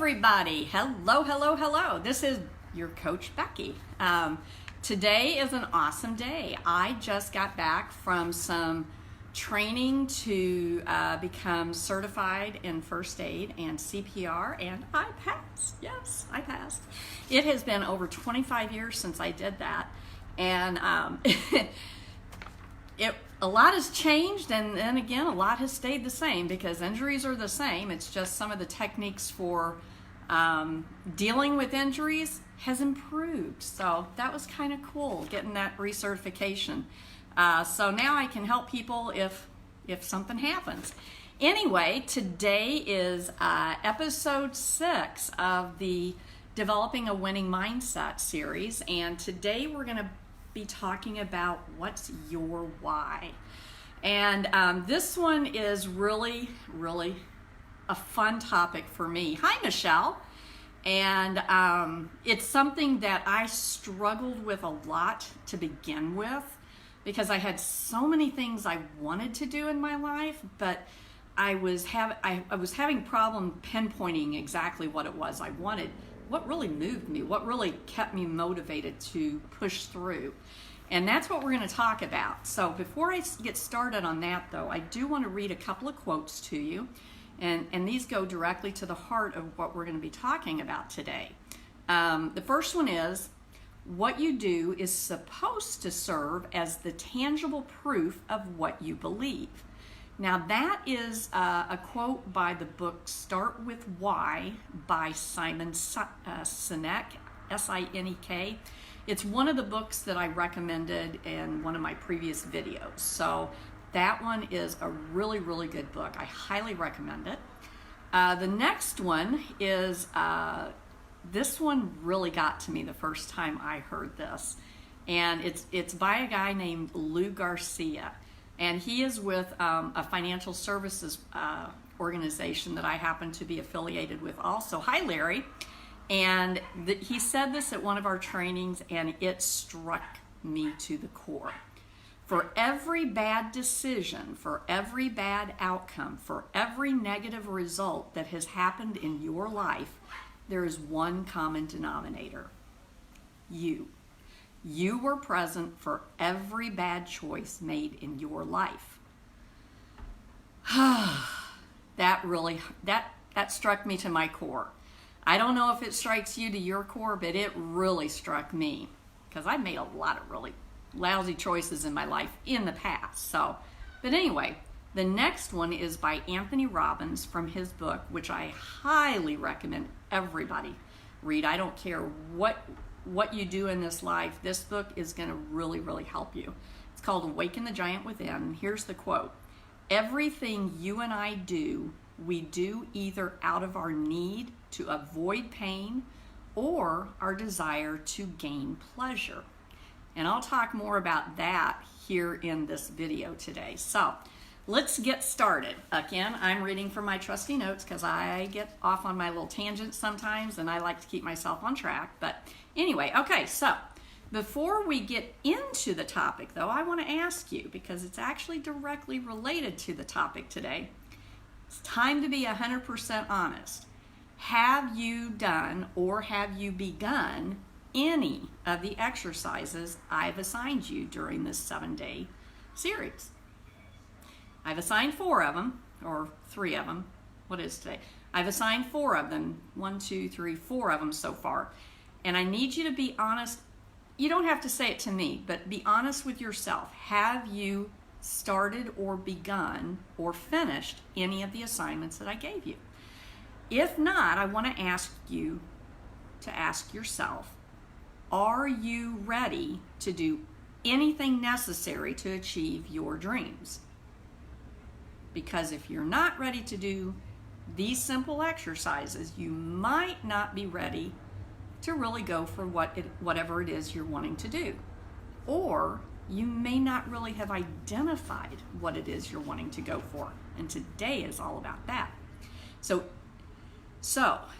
everybody. Hello, hello, hello. This is your coach, Becky. Today is an awesome day. I just got back from some training to become certified in first aid and CPR, and I passed. Yes, I passed. It has been over 25 years since I did that, and a lot has changed, and then again, a lot has stayed the same because injuries are the same. It's just some of the techniques for dealing with injuries has improved. So that was kind of cool, getting that recertification. So now I can help people if something happens. Anyway, today is episode 6 of the Developing a Winning Mindset series, and today we're going to be talking about what's your why. And this one is really a fun topic for me. Hi, Michelle. And it's something that I struggled with a lot to begin with because I had so many things I wanted to do in my life, but I was having problem pinpointing exactly what it was I wanted. What really moved me, what really kept me motivated to push through. And that's what we're going to talk about. So before I get started on that, though, I do want to read a couple of quotes to you. And these go directly to the heart of what we're going to be talking about today. The first one is, what you do is supposed to serve as the tangible proof of what you believe. Now that is a quote by the book Start With Why by Sinek, S-I-N-E-K. It's one of the books that I recommended in one of my previous videos. So that one is a really good book. I highly recommend it. The next one is, this one really got to me the first time I heard this. And it's by a guy named Garcia. And he is with a financial services organization that I happen to be affiliated with also. Hi, Larry. And he said this at one of our trainings, and it struck me to the core. For every bad decision, for every bad outcome, for every negative result that has happened in your life, there is one common denominator. You. You were present for every bad choice made in your life. That struck me to my core. I don't know if it strikes you to your core, but it really struck me because I made a lot of really lousy choices in my life in the past. But anyway, the next one is by Anthony Robbins from his book, which I highly recommend everybody read. I don't care what you do in this life. This book is going to really help you. It's called Awaken the Giant Within. And here's the quote. Everything you and I do, we do either out of our need to avoid pain or our desire to gain pleasure. And I'll talk more about that here in this video today. So let's get started. Again, I'm reading from my trusty notes because I get off on my little tangents sometimes and I like to keep myself on track. But anyway, okay, so before we get into the topic though, I want to ask you, because it's actually directly related to the topic today, it's time to be 100% honest. Have you done or have you begun any of the exercises I've assigned you during this 7-day series? I've assigned 4 of them, or 3 of them. What is today? I've assigned 4 of them. 1, 2, 3, 4 of them so far. And I need you to be honest. You don't have to say it to me, but be honest with yourself. Have you started or begun or finished any of the assignments that I gave you? If not, I want to ask you to ask yourself, are you ready to do anything necessary to achieve your dreams? Because if you're not ready to do these simple exercises, you might not be ready to really go for whatever it is you're wanting to do. Or you may not really have identified what it is you're wanting to go for. And today is all about that. So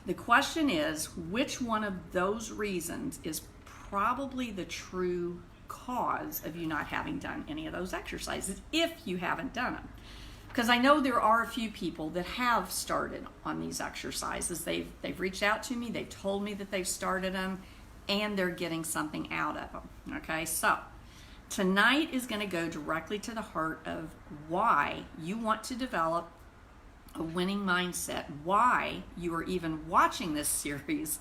the question is, which one of those reasons is probably the true cause of you not having done any of those exercises if you haven't done them? because I know there are a few people that have started on these exercises. They've reached out to me, they've told me that they've started them, and they're getting something out of them. Okay, so tonight is going to go directly to the heart of why you want to develop a winning mindset, why you are even watching this series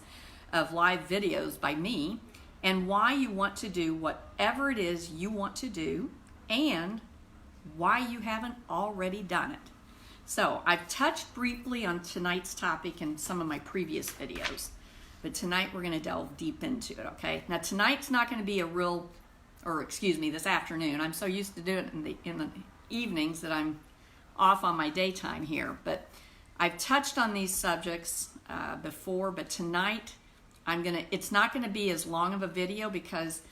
of live videos by me, and why you want to do whatever it is you want to do, and why you haven't already done it. So I've touched briefly on tonight's topic in some of my previous videos, but tonight we're going to delve deep into it, okay? Now tonight's not going to be this afternoon. I'm so used to doing it in the evenings that I'm off on my daytime here, but I've touched on these subjects before, but tonight it's not going to be as long of a video because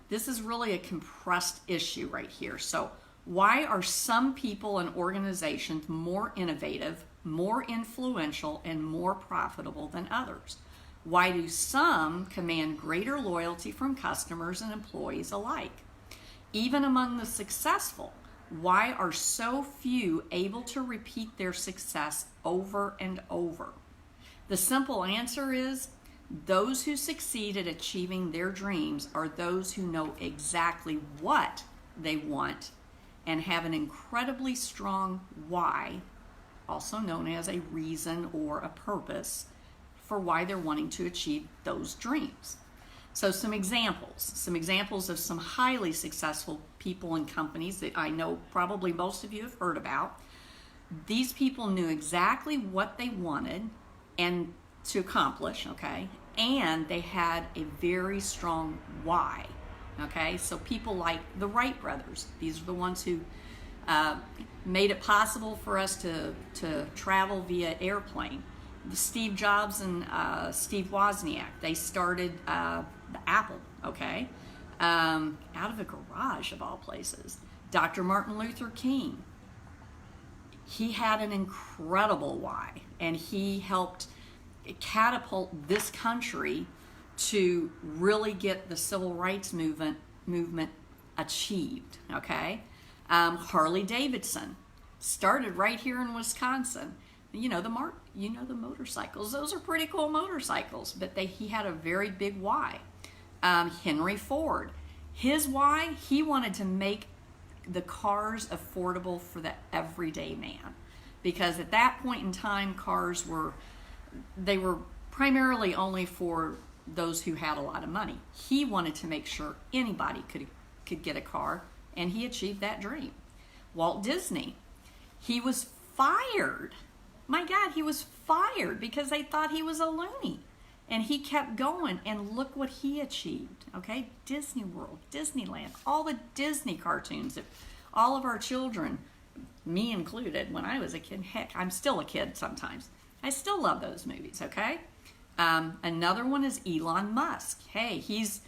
this is really a compressed issue right here. So why are some people and organizations more innovative, more influential, and more profitable than others? Why do some command greater loyalty from customers and employees alike? Even among the successful, why are so few able to repeat their success over and over? The simple answer is those who succeed at achieving their dreams are those who know exactly what they want and have an incredibly strong why, also known as a reason or a purpose for why they're wanting to achieve those dreams. So some examples of some highly successful people and companies that I know probably most of you have heard about. These people knew exactly what they wanted and to accomplish, okay? And they had a very strong why. Okay, so people like the Wright brothers, these are the ones who made it possible for us to travel via airplane. Steve Jobs and Steve Wozniak, they started the Apple, okay, out of a garage of all places. Dr. Martin Luther King, he had an incredible why, and he helped catapult this country to really get the civil rights movement achieved, okay? Harley Davidson started right here in Wisconsin. You know the motorcycles. Those are pretty cool motorcycles, but he had a very big why. Henry Ford, his why, he wanted to make the cars affordable for the everyday man, because at that point in time, cars were primarily only for those who had a lot of money. He wanted to make sure anybody could get a car, and he achieved that dream. Walt Disney, he was fired. My God, he was fired because they thought he was a loony. And he kept going, and look what he achieved, okay? Disney World, Disneyland, all the Disney cartoons that all of our children, me included, when I was a kid, heck, I'm still a kid sometimes. I still love those movies, okay? Another one is Elon Musk. Hey, he's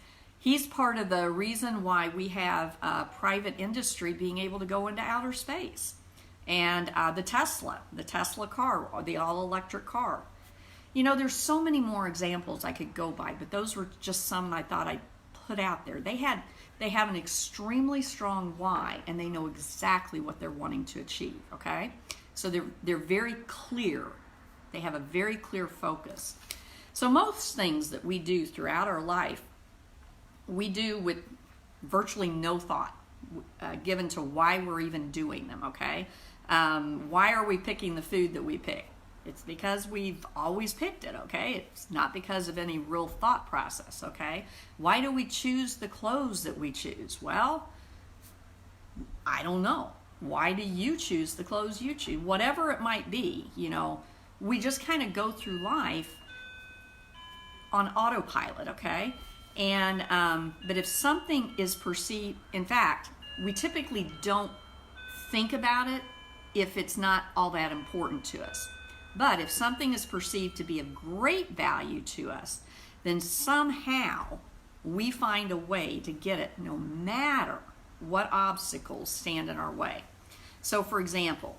part of the reason why we have private industry being able to go into outer space. And the Tesla car, or the all-electric car. You know, there's so many more examples I could go by, but those were just some I thought I'd put out there. They have an extremely strong why, and they know exactly what they're wanting to achieve, okay? So they're very clear. They have a very clear focus. So most things that we do throughout our life, we do with virtually no thought given to why we're even doing them, okay? Why are we picking the food that we pick? It's because we've always picked it, okay? It's not because of any real thought process, okay? Why do we choose the clothes that we choose? Well, I don't know. Why do you choose the clothes you choose? Whatever it might be, you know, we just kind of go through life on autopilot, okay? And but if something is perceived, in fact, we typically don't think about it if it's not all that important to us. But if something is perceived to be of great value to us, then somehow we find a way to get it no matter what obstacles stand in our way. So for example,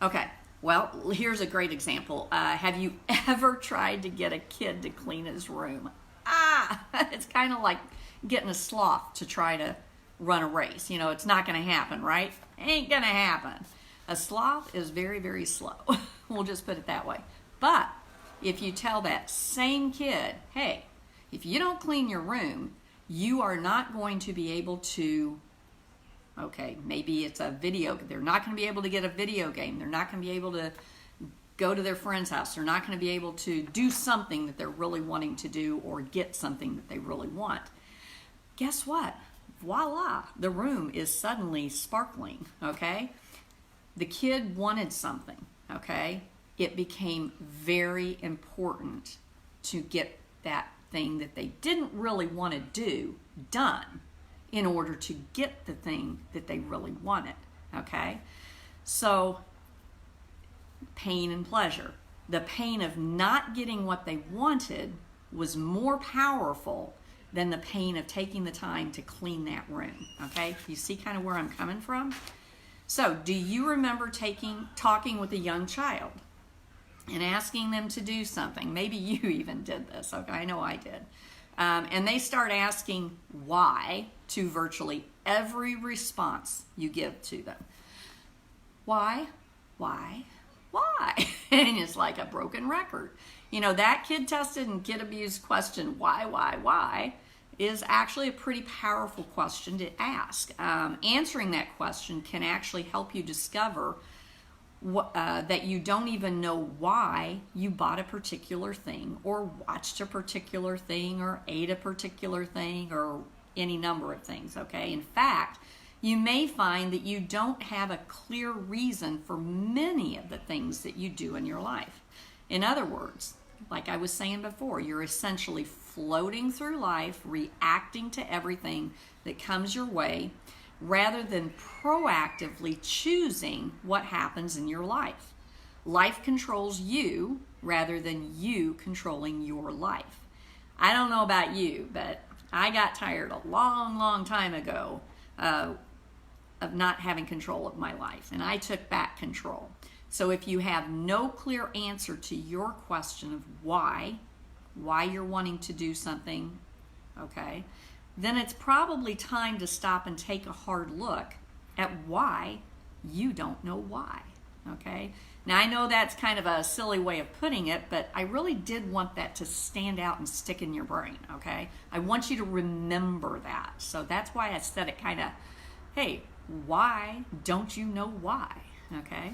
okay, well, here's a great example. Have you ever tried to get a kid to clean his room? It's kind of like getting a sloth to try to run a race. You know, it's not going to happen, right? Ain't going to happen. A sloth is very, very slow. We'll just put it that way. But if you tell that same kid, hey, if you don't clean your room, you are not going to be able to, okay, maybe it's a video. They're not going to be able to get a video game. They're not going to be able to go to their friend's house. They're not going to be able to do something that they're really wanting to do or get something that they really want. Guess what? Voila, the room is suddenly sparkling, okay? The kid wanted something, okay? It became very important to get that thing that they didn't really want to do done in order to get the thing that they really wanted, okay? So, pain and pleasure. The pain of not getting what they wanted was more powerful than the pain of taking the time to clean that room, okay? You see kind of where I'm coming from? So, do you remember talking with a young child and asking them to do something? Maybe you even did this, okay? I know I did. And they start asking why to virtually every response you give to them. Why? Why? Why? And it's like a broken record. You know, that kid tested and kid abused question, why, is actually a pretty powerful question to ask. Answering that question can actually help you discover that you don't even know why you bought a particular thing or watched a particular thing or ate a particular thing or any number of things, okay? In fact, you may find that you don't have a clear reason for many of the things that you do in your life. In other words, like I was saying before, you're essentially floating through life, reacting to everything that comes your way, rather than proactively choosing what happens in your life. Life controls you rather than you controlling your life. I don't know about you, but I got tired a long, long time ago of not having control of my life, and I took back control. So if you have no clear answer to your question of why you're wanting to do something, okay, then it's probably time to stop and take a hard look at why you don't know why, okay? Now, I know that's kind of a silly way of putting it, but I really did want that to stand out and stick in your brain, okay? I want you to remember that. So that's why I said it kind of, hey, why don't you know why, okay?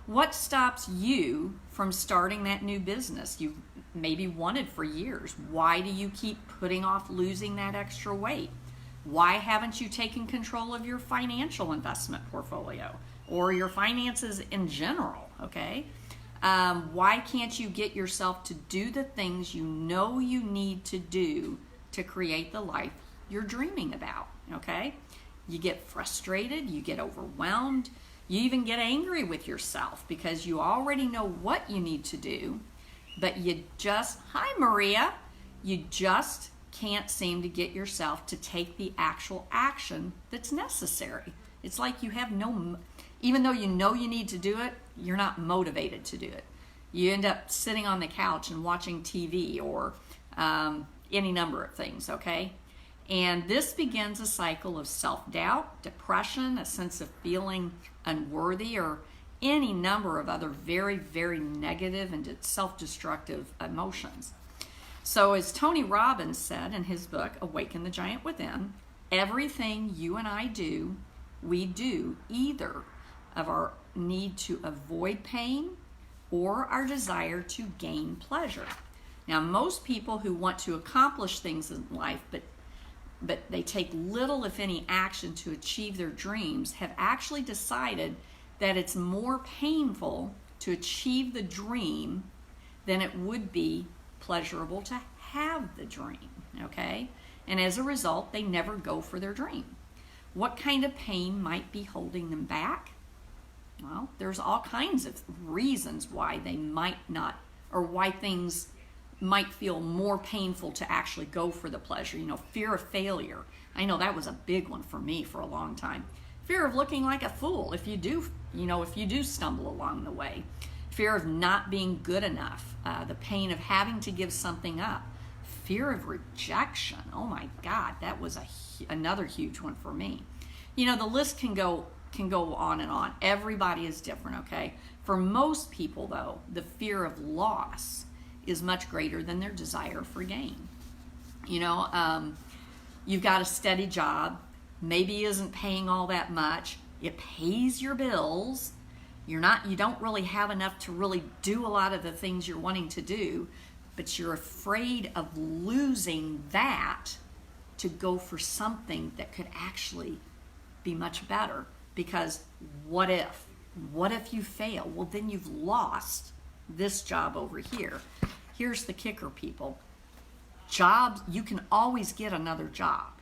What stops you from starting that new business you maybe wanted for years? Why do you keep putting off losing that extra weight? Why haven't you taken control of your financial investment portfolio or your finances in general, okay? Why can't you get yourself to do the things you know you need to do to create the life you're dreaming about, okay? You get frustrated, you get overwhelmed, you even get angry with yourself because you already know what you need to do, but you just, hi Maria, you just can't seem to get yourself to take the actual action that's necessary. It's like you have no, even though you know you need to do it, you're not motivated to do it. You end up sitting on the couch and watching TV or any number of things, okay? And this begins a cycle of self-doubt, depression, a sense of feeling unworthy, or any number of other very, very negative and self-destructive emotions. So as Tony Robbins said in his book, Awaken the Giant Within, everything you and I do, we do either of our need to avoid pain or our desire to gain pleasure. Now, most people who want to accomplish things in life, but they take little, if any, action to achieve their dreams, have actually decided that it's more painful to achieve the dream than it would be pleasurable to have the dream, okay? And as a result, they never go for their dream. What kind of pain might be holding them back? Well, there's all kinds of reasons why they might not, or why things might feel more painful to actually go for the pleasure. You know, fear of failure. I know that was a big one for me for a long time. Fear of looking like a fool if you do stumble along the way. Fear of not being good enough. The pain of having to give something up. fear of rejection. Oh my God, that was another huge one for me. You know, the list can go on and on. Everybody is different, okay? For most people, though, the fear of loss is much greater than their desire for gain. You know, you've got a steady job, maybe isn't paying all that much. It pays your bills. You don't really have enough to really do a lot of the things you're wanting to do, but you're afraid of losing that to go for something that could actually be much better. Because what if you fail? Well, then you've lost this job over here. Here's the kicker, people. Jobs, you can always get another job.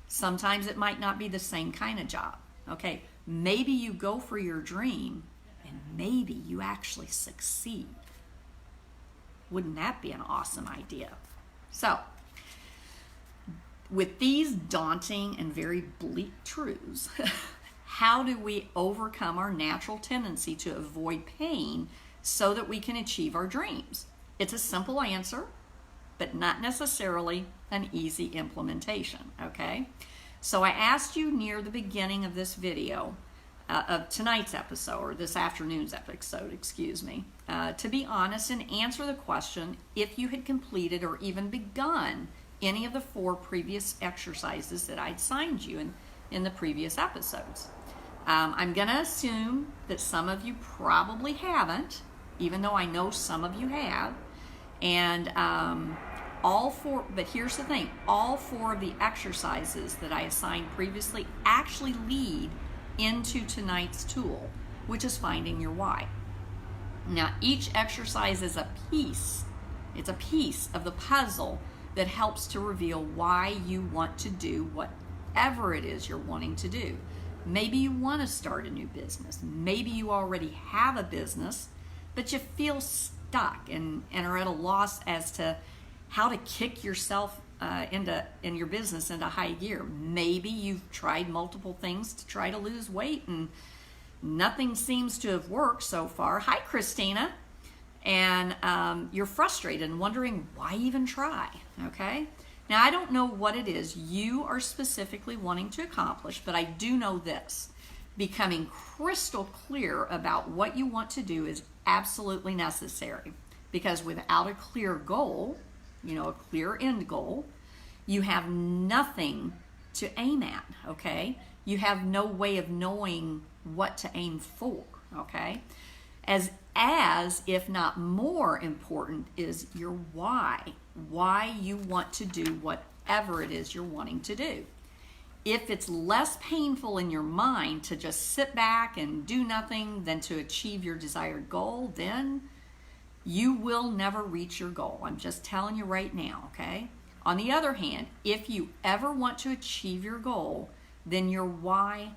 Sometimes it might not be the same kind of job. Okay, maybe you go for your dream and maybe you actually succeed. Wouldn't that be an awesome idea? So, with these daunting and very bleak truths, how do we overcome our natural tendency to avoid pain so that we can achieve our dreams? It's a simple answer, but not necessarily an easy implementation, okay? So I asked you near the beginning of this video, of tonight's episode, or this afternoon's episode, to be honest and answer the question if you had completed or even begun any of the 4 previous exercises that I'd assigned you in the previous episodes. I'm going to assume that some of you probably haven't, even though I know some of you have. And but here's the thing, all 4 of the exercises that I assigned previously actually lead into tonight's tool, which is finding your why. Now, each exercise is a piece of the puzzle that helps to reveal why you want to do whatever it is you're wanting to do. Maybe you want to start a new business. Maybe you already have a business, but you feel stuck and are at a loss as to how to kick yourself in your business into high gear. Maybe you've tried multiple things to try to lose weight and nothing seems to have worked so far. Hi, Christina. And you're frustrated and wondering why even try, okay? Now, I don't know what it is you are specifically wanting to accomplish, but I do know this. Becoming crystal clear about what you want to do is absolutely necessary, because without a clear goal, a clear end goal, you have nothing to aim at, okay? You have no way of knowing what to aim for, okay? As if not more important is your why you want to do whatever it is you're wanting to do. If it's less painful in your mind to just sit back and do nothing than to achieve your desired goal, then you will never reach your goal. I'm just telling you right now, okay? On the other hand, if you ever want to achieve your goal, then your why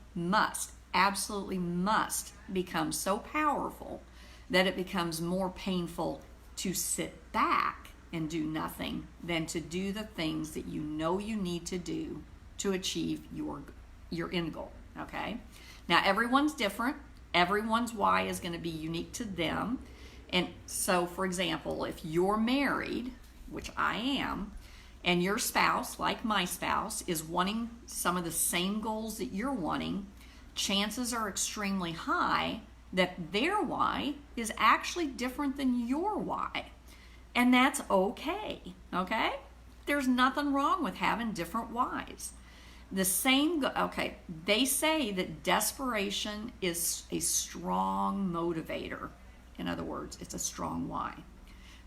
absolutely must become so powerful that it becomes more painful to sit back and do nothing than to do the things that you know you need to do to achieve your end goal, okay? Now, everyone's different. Everyone's why is going to be unique to them. And so, for example, if you're married, which I am, and your spouse, like my spouse, is wanting some of the same goals that you're wanting, chances are extremely high that their why is actually different than your why. And that's okay, okay? There's nothing wrong with having different whys. They say that desperation is a strong motivator. In other words, it's a strong why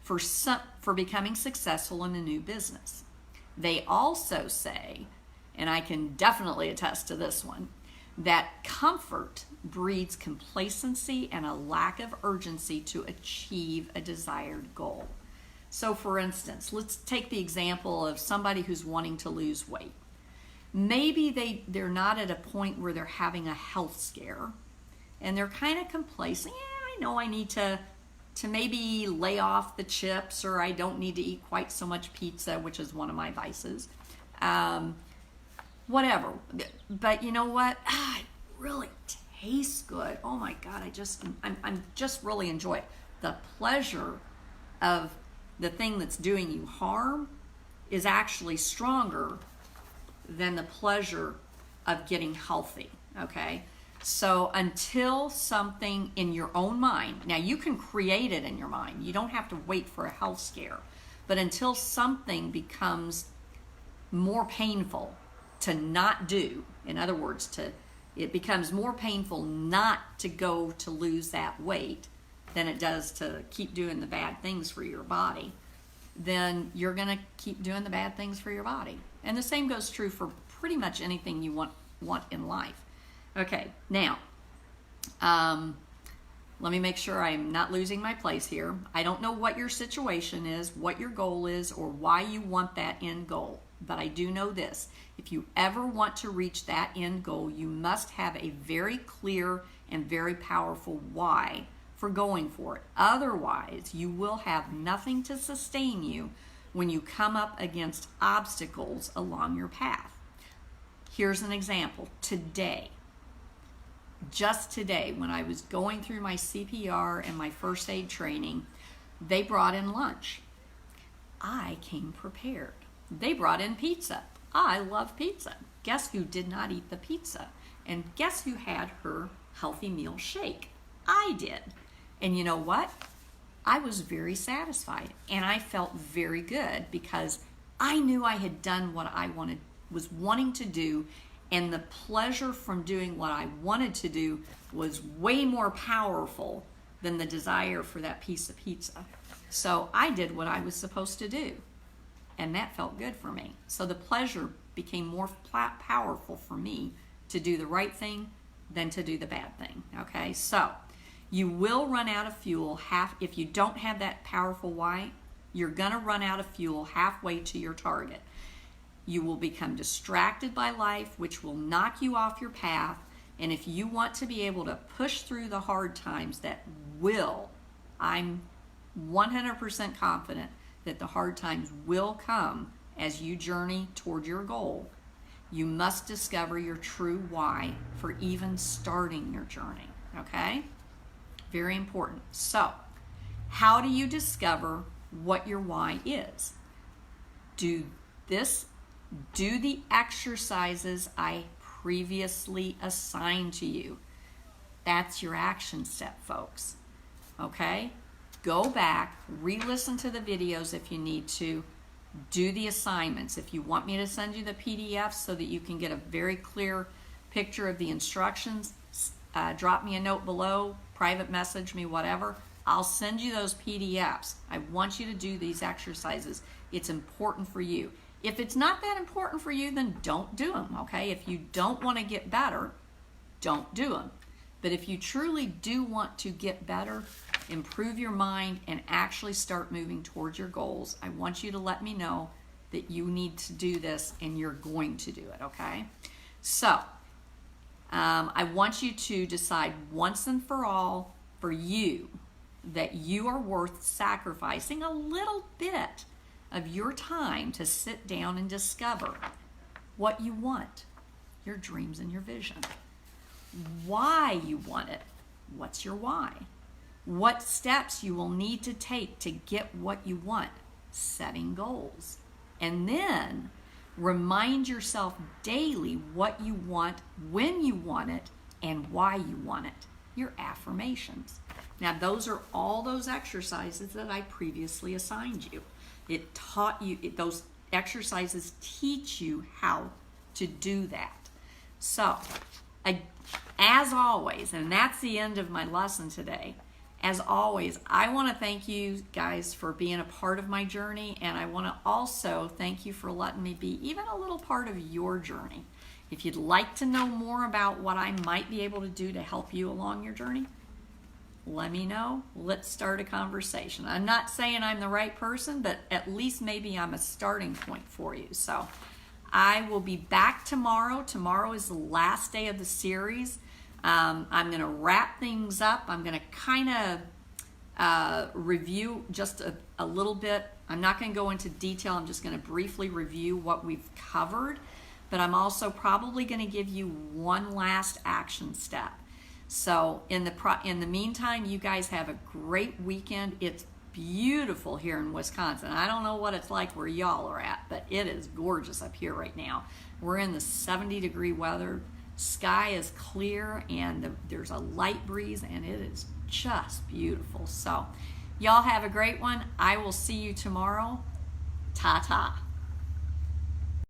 for becoming successful in a new business. They also say, and I can definitely attest to this one, that comfort breeds complacency and a lack of urgency to achieve a desired goal. So for instance, let's take the example of somebody who's wanting to lose weight. Maybe they're not at a point where they're having a health scare and they're kind of complacent. Yeah, I know I need to maybe lay off the chips, or I don't need to eat quite so much pizza, which is one of my vices. Whatever. But you know what? It really tastes good. Oh my God, I'm just really enjoy it. The pleasure of the thing that's doing you harm is actually stronger than the pleasure of getting healthy, okay? So until something in your own mind, now you can create it in your mind. You don't have to wait for a health scare. But until something becomes more painful to not do, in other words, it becomes more painful not to go to lose that weight than it does to keep doing the bad things for your body, then you're going to keep doing the bad things for your body. And the same goes true for pretty much anything you want in life. Okay, now, let me make sure I'm not losing my place here. I don't know what your situation is, what your goal is, or why you want that end goal. But I do know this. If you ever want to reach that end goal, you must have a very clear and very powerful why for going for it. Otherwise, you will have nothing to sustain you when you come up against obstacles along your path. Here's an example. Just today, when I was going through my CPR and my first aid training, they brought in lunch. I came prepared. They brought in pizza. I love pizza. Guess who did not eat the pizza? And guess who had her healthy meal shake? I did. And you know what? I was very satisfied and I felt very good because I knew I had done what I was wanting to do, and the pleasure from doing what I wanted to do was way more powerful than the desire for that piece of pizza. So I did what I was supposed to do, and that felt good for me. So the pleasure became more powerful for me to do the right thing than to do the bad thing, okay? So you will run out of fuel if you don't have that powerful why. You're gonna run out of fuel halfway to your target. You will become distracted by life, which will knock you off your path. And if you want to be able to push through the hard times I'm 100% confident that the hard times will come as you journey toward your goal, you must discover your true why for even starting your journey, okay? Very important. So, how do you discover what your why is? Do the exercises I previously assigned to you. That's your action step, folks. Okay? Go back, re-listen to the videos if you need to. Do the assignments. If you want me to send you the PDFs so that you can get a very clear picture of the instructions, drop me a note below, private message me, whatever. I'll send you those PDFs. I want you to do these exercises. It's important for you. If it's not that important for you, then don't do them, okay? If you don't want to get better, don't do them. But if you truly do want to get better, improve your mind, and actually start moving towards your goals, I want you to let me know that you need to do this and you're going to do it, okay? So, I want you to decide once and for all for you that you are worth sacrificing a little bit of your time to sit down and discover what you want, your dreams and your vision, why you want it, what's your why, what steps you will need to take to get what you want, setting goals, and then remind yourself daily what you want, when you want it, and why you want it, your affirmations. Now, those are all those exercises that I previously assigned you. It taught you, those exercises teach you how to do that. So, as always, and that's the end of my lesson today, as always, I want to thank you guys for being a part of my journey, and I want to also thank you for letting me be even a little part of your journey. If you'd like to know more about what I might be able to do to help you along your journey, let me know. Let's start a conversation. I'm not saying I'm the right person, but at least maybe I'm a starting point for you. So I will be back tomorrow. Tomorrow is the last day of the series. I'm going to wrap things up. I'm going to kind of review just a little bit. I'm not going to go into detail. I'm just going to briefly review what we've covered. But I'm also probably going to give you one last action step. So in the meantime, you guys have a great weekend. It's beautiful here in Wisconsin. I don't know what it's like where y'all are at, but it is gorgeous up here right now. We're in the 70-degree weather. Sky is clear, and there's a light breeze, and it is just beautiful. So y'all have a great one. I will see you tomorrow. Ta-ta.